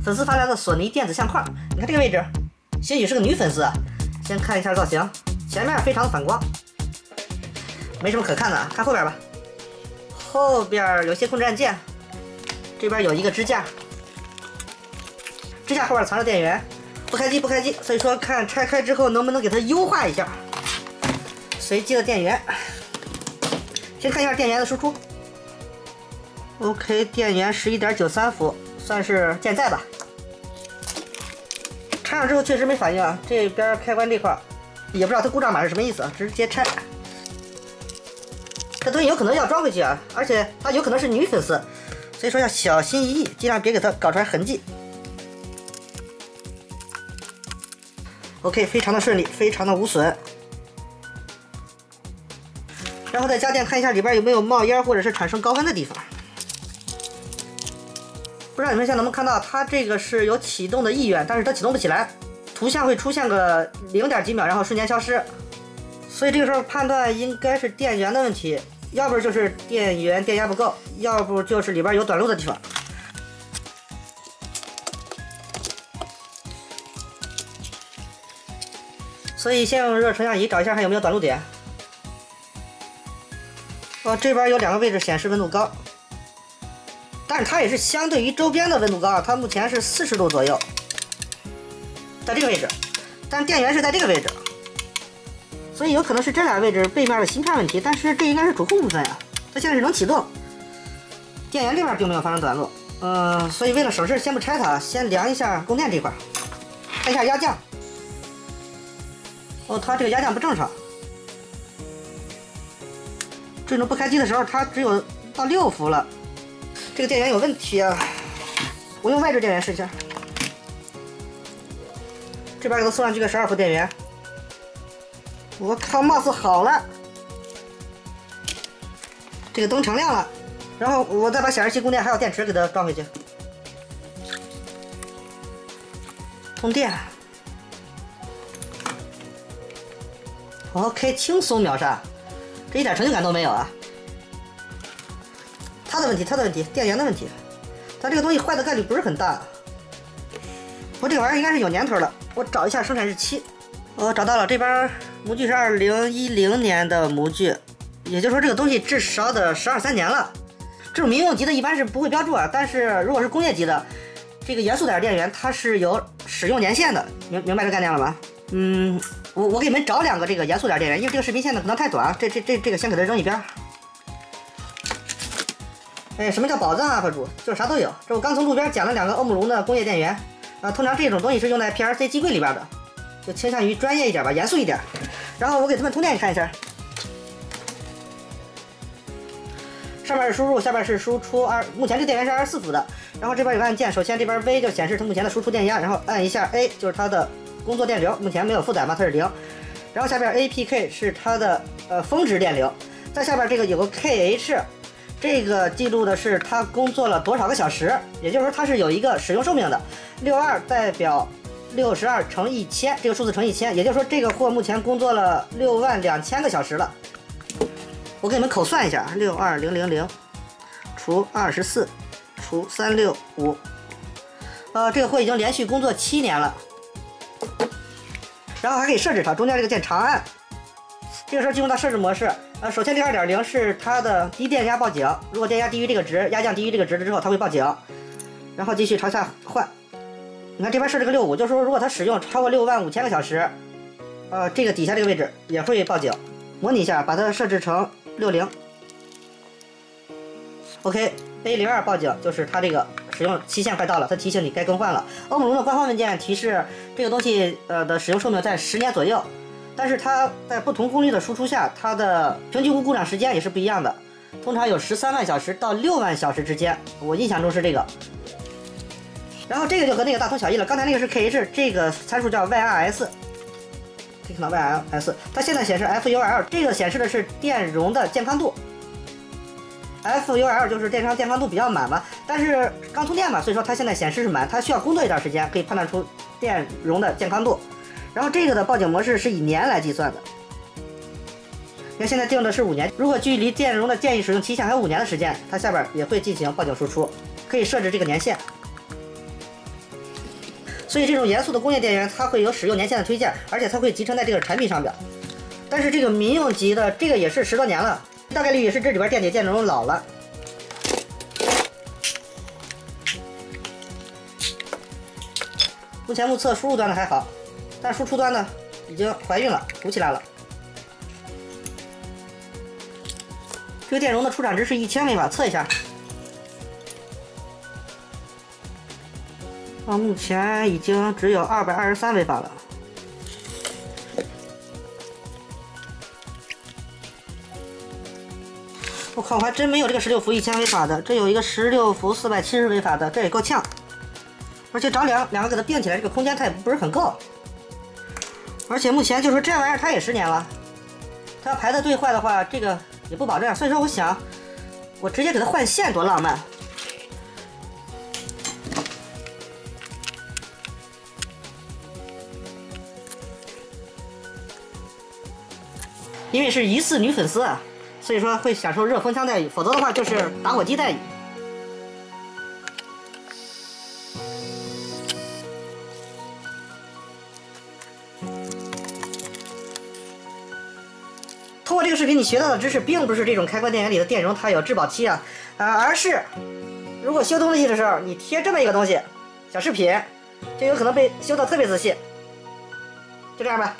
粉丝发来的索尼电子相框，你看这个位置，兴许是个女粉丝啊。先看一下造型，前面非常的反光，没什么可看的啊。看后边吧，后边有些控制按键，这边有一个支架，支架后边藏着电源，不开机不开机，所以说看拆开之后能不能给它优化一下。随机的电源，先看一下电源的输出。OK， 电源11.93伏，算是健在吧。插上之后确实没反应啊，这边开关这块也不知道它故障码是什么意思啊，直接拆。这东西有可能要装回去啊，而且它有可能是女粉丝，所以说要小心翼翼，尽量别给它搞出来痕迹。OK， 非常的顺利，非常的无损。然后再加电看一下里边有没有冒烟或者是产生高温的地方。不知道你们现在能不能看到，它这个是有启动的意愿，但是它启动不起来，图像会出现个0.几秒，然后瞬间消失。所以这个时候判断应该是电源的问题，要不就是电源电压不够，要不就是里边有短路的地方。所以先用热成像仪找一下还有没有短路点。这边有2个位置显示温度高。但是它也是相对于周边的温度高啊，它目前是40度左右，在这个位置，但是电源是在这个位置，所以有可能是这俩位置背面的芯片问题，但是这应该是主控部分呀，它现在是能启动，电源这边并没有发生短路，所以为了省事先不拆它，先量一下供电这块，看一下压降，它这个压降不正常，这种不开机的时候它只有到6伏了。这个电源有问题啊！我用外置电源试一下，这边给它送上去个12伏电源。我靠，貌似好了，这个灯成亮了。然后我再把显示器供电还有电池给它装回去，通电。OK， 轻松秒杀，这一点成就感都没有啊！它的问题，电源的问题，它这个东西坏的概率不是很大。不过这个玩意儿应该是有年头了，我找一下生产日期。我找到了，这边模具是2010年的模具，也就是说这个东西至少得12、13年了。这种民用级的一般是不会标注啊，但是如果是工业级的，这个严肃点电源它是有使用年限的，明白这概念了吗？我给你们找2个这个严肃点电源，因为这个视频线呢可能太短，这个先给它扔一边。什么叫宝藏 UP 主？就是啥都有。这我刚从路边捡了2个欧姆龙的工业电源，通常这种东西是用在 PLC 机柜里边的，就倾向于专业一点吧，严肃一点。然后我给他们通电，你看一下，上面是输入，下边是输出，目前这电源是24伏的。然后这边有个按键，首先这边 V 就显示它目前的输出电压，然后按一下 A 就是它的工作电流，目前没有负载嘛，它是0。然后下边 APK 是它的峰值电流，在下边这个有个 KH。这个记录的是它工作了多少个小时，也就是说它是有一个使用寿命的。62代表62乘1000，这个数字乘1000，也就是说这个货目前工作了62000个小时了。我给你们口算一下，62000除24除365，这个货已经连续工作7年了。然后还可以设置它，中间这个键长按。这个时候进入到设置模式，首先这 2.0 是它的低电压报警，如果电压低于这个值，压降低于这个值了之后，它会报警，然后继续朝下换。你看这边设置个65，就是说如果它使用超过65000个小时，这个底下这个位置也会报警。模拟一下，把它设置成60。OK， A02 报警，就是它这个使用期限快到了，它提醒你该更换了。欧姆龙的官方文件提示这个东西的使用寿命在10年左右。但是它在不同功率的输出下，它的平均无故障时间也是不一样的，通常有13万小时到6万小时之间，我印象中是这个。然后这个就和那个大同小异了，刚才那个是 KH， 这个参数叫 YRS， 可以看到 YRS， 它现在显示 FUL， 这个显示的是电容的健康度。FUL 就是电商健康度比较满嘛，但是刚充电嘛，所以说它现在显示是满，它需要工作一段时间可以判断出电容的健康度。然后这个的报警模式是以年来计算的，因为现在定的是5年，如果距离电容的建议使用期限还有5年的时间，它下边也会进行报警输出，可以设置这个年限。所以这种严肃的工业电源它会有使用年限的推荐，而且它会集成在这个产品上边。但是这个民用级的这个也是10多年了，大概率也是这里边电解电容老了。目前目测输入端的还好，但输出端呢已经怀孕了，鼓起来了。这个电容的出厂值是1000微瓦，测一下。目前已经只有223微瓦了。我靠，我还真没有这个16伏1000微瓦的，这有一个16伏470微瓦的，这也够呛。而且找两个给它并起来，这个空间它也不是很够。而且目前就说这玩意儿它也10年了，它要排的对坏的话，这个也不保证。所以说我想，我直接给它换线多浪漫。因为是疑似女粉丝啊，所以说会享受热风枪待遇，否则的话就是打火机待遇。通过这个视频，你学到的知识并不是这种开关电源里的电容它有质保期啊，而是如果修东西的时候，你贴这么一个东西，小饰品，就有可能被修得特别仔细。就这样吧。